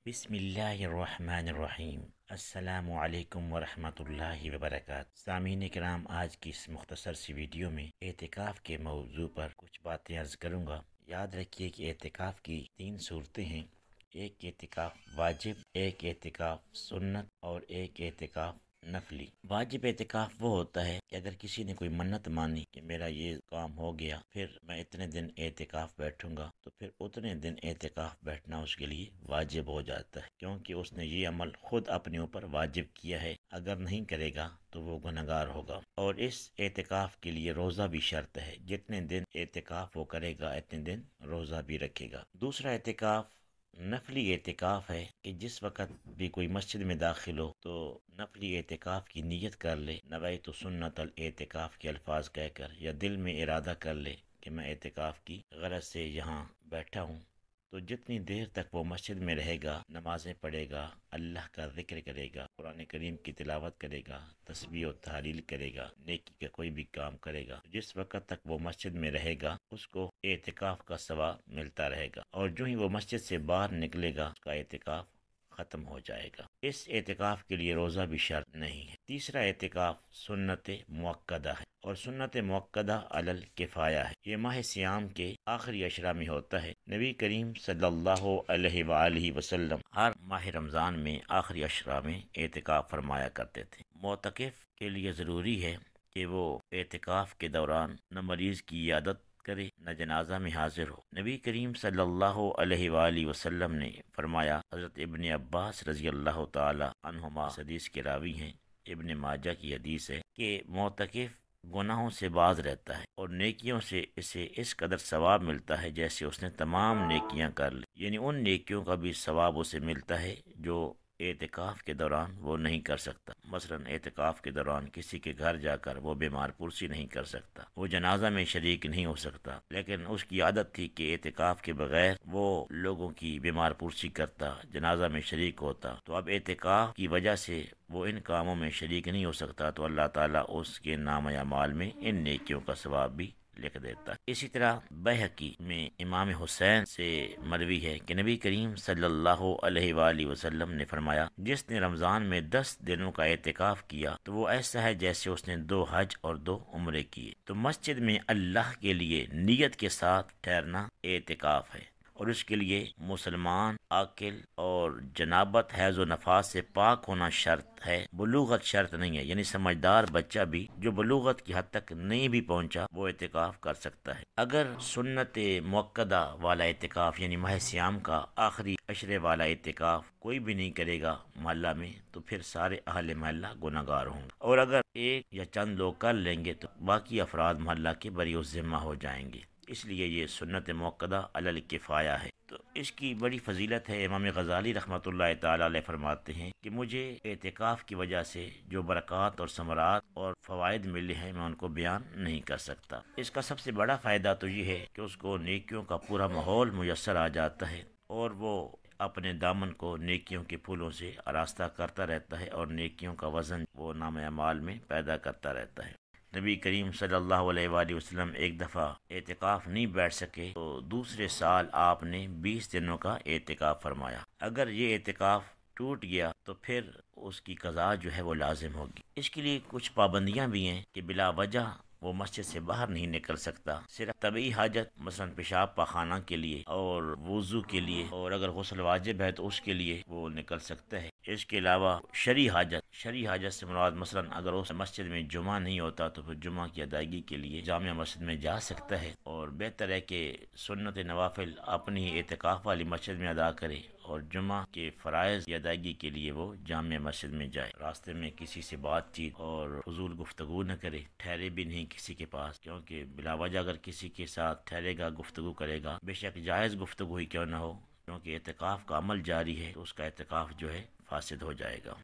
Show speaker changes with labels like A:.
A: بسم اللہ الرحمن الرحیم۔ السلام علیکم ورحمۃ اللہ وبرکاتہ۔ سامعین کرام، آج کی اس مختصر سی ویڈیو میں اعتکاف کے موضوع پر کچھ باتیں عرض کروں گا۔ یاد رکھیے کہ اعتکاف کی 3 صورتیں ہیں: ایک اعتکاف واجب، ایک اعتکاف سنت اور ایک اعتکاف نفلی۔ واجب اعتکاف وہ ہوتا ہے کہ اگر کسی نے کوئی منت مانی کہ میرا یہ کام ہو گیا، پھر میں اتنے دن اعتکاف بیٹھوں گا، تو پھر اتنے دن اعتکاف بیٹھنا اس کے لیے واجب ہو جاتا ہے، کیونکہ اس نے یہ عمل خود اپنے اوپر واجب کیا ہے۔ اگر نہیں کرے گا تو وہ گنہگار ہوگا۔ اور اس اعتکاف کے لیے روزہ بھی شرط ہے، جتنے دن اعتکاف وہ کرے گا اتنے دن روزہ بھی رکھے گا۔ دوسرا اعتکاف نفلی اعتکاف ہے کہ جس وقت بھی کوئی مسجد میں داخل ہو تو نفلی اعتکاف کی نیت کر لے، نویت سنت الاعتکاف کے الفاظ کہہ کر، یا دل میں ارادہ کر لے کہ میں اعتکاف کی غرض سے یہاں بیٹھا ہوں۔ تو جتنی دیر تک وہ مسجد میں رہے گا، نمازیں پڑھے گا، اللہ کا ذکر کرے گا، قرآن کریم کی تلاوت کرے گا، تسبیح و تحلیل کرے گا، نیکی کا کوئی بھی کام کرے گا، جس وقت تک وہ مسجد میں رہے گا اس کو اعتکاف کا ثواب ملتا رہے گا، اور جو ہی وہ مسجد سے باہر نکلے گا اس کا اعتکاف ختم ہو جائے گا۔ اس اعتکاف کے لیے روزہ بھی شرط نہیں ہے۔ تیسرا اعتکاف سنت موقدہ ہے، اور سنت موقدہ علی الکفایہ ہے۔ یہ ماہ سیام کے آخری اشرا میں ہوتا ہے۔ نبی کریم صلی اللہ علیہ وآلہ وسلم ہر ماہ رمضان میں آخری اشرا میں اعتکاف فرمایا کرتے تھے۔ معتکف کے لیے ضروری ہے کہ وہ اعتکاف کے دوران نہ مریض کی عیادت کرے نہ جنازہ میں حاضر ہو۔ نبی کریم صلی اللہ علیہ وآلہ وسلم نے فرمایا، حضرت ابن عباس رضی اللہ تعالی عنہما حدیث کے راوی ہیں، ابن ماجہ کی حدیث ہے کہ معتکف گناہوں سے باز رہتا ہے اور نیکیوں سے اسے اس قدر ثواب ملتا ہے جیسے اس نے تمام نیکیاں کر لی، یعنی ان نیکیوں کا بھی ثواب اسے ملتا ہے جو اعتکاف کے دوران وہ نہیں کر سکتا۔ مثلا اعتکاف کے دوران کسی کے گھر جا کر وہ بیمار پرسی نہیں کر سکتا، وہ جنازہ میں شریک نہیں ہو سکتا، لیکن اس کی عادت تھی کہ اعتکاف کے بغیر وہ لوگوں کی بیمار پرسی کرتا، جنازہ میں شریک ہوتا۔ تو اب اعتکاف کی وجہ سے وہ ان کاموں میں شریک نہیں ہو سکتا، تو اللہ تعالیٰ اس کے نام اعمال میں ان نیکیوں کا ثواب بھی لکھ دیتا ہے۔ اسی طرح بیہقی میں امام حسین سے مروی ہے کہ نبی کریم صلی اللہ علیہ وآلہ وسلم نے فرمایا، جس نے رمضان میں 10 دنوں کا اعتکاف کیا تو وہ ایسا ہے جیسے اس نے 2 حج اور 2 عمرے کیے۔ تو مسجد میں اللہ کے لیے نیت کے ساتھ ٹھہرنا اعتکاف ہے، اور اس کے لیے مسلمان عاقل اور جنابت حیض و نفاس سے پاک ہونا شرط ہے، بلوغت شرط نہیں ہے۔ یعنی سمجھدار بچہ بھی جو بلوغت کی حد تک نہیں بھی پہنچا وہ اعتکاف کر سکتا ہے۔ اگر سنت موقدہ والا اعتکاف یعنی ماہ سیام کا آخری عشرے والا اعتکاف کوئی بھی نہیں کرے گا محلہ میں، تو پھر سارے اہل محلہ گناہگار ہوں گے، اور اگر ایک یا چند لوگ کر لیں گے تو باقی افراد محلہ کے بری الذمہ ہو جائیں گے۔ اس لیے یہ سنت موقدہ علی الکفایہ ہے۔ تو اس کی بڑی فضیلت ہے۔ امام غزالی رحمۃ اللہ تعالی علیہ فرماتے ہیں کہ مجھے اعتکاف کی وجہ سے جو برکات اور ثمرات اور فوائد ملے ہیں میں ان کو بیان نہیں کر سکتا۔ اس کا سب سے بڑا فائدہ تو یہ ہے کہ اس کو نیکیوں کا پورا ماحول میسر آ جاتا ہے، اور وہ اپنے دامن کو نیکیوں کے پھولوں سے آراستہ کرتا رہتا ہے، اور نیکیوں کا وزن وہ نام اعمال میں پیدا کرتا رہتا ہے۔ نبی کریم صلی اللہ علیہ وآلہ وسلم ایک دفعہ اعتکاف نہیں بیٹھ سکے تو دوسرے سال آپ نے 20 دنوں کا اعتکاف فرمایا۔ اگر یہ اعتکاف ٹوٹ گیا تو پھر اس کی قضا جو ہے وہ لازم ہوگی۔ اس کے لیے کچھ پابندیاں بھی ہیں کہ بلا وجہ وہ مسجد سے باہر نہیں نکل سکتا، صرف طبعی حاجت مثلا پیشاب پاخانہ کے لیے اور وضو کے لیے، اور اگر غسل واجب ہے تو اس کے لیے وہ نکل سکتا ہے۔ اس کے علاوہ شرعی حاجت سے مراد مثلا اگر اس مسجد میں جمعہ نہیں ہوتا تو پھر جمعہ کی ادائیگی کے لیے جامع مسجد میں جا سکتا ہے، اور بہتر ہے کہ سنت نوافل اپنی اعتکاف والی مسجد میں ادا کرے اور جمعہ کے فرائض کی ادائیگی کے لیے وہ جامع مسجد میں جائے۔ راستے میں کسی سے بات چیت اور فضول گفتگو نہ کرے، ٹھہرے بھی نہیں کسی کے پاس، کیونکہ بلا وجہ اگر کسی کے ساتھ ٹھہرے گا، گفتگو کرے گا، بے شک جائز گفتگو ہی کیوں نہ ہو، کیونکہ اعتکاف کا عمل جاری ہے تو اس کا اعتکاف جو ہے فاسد ہو جائے گا۔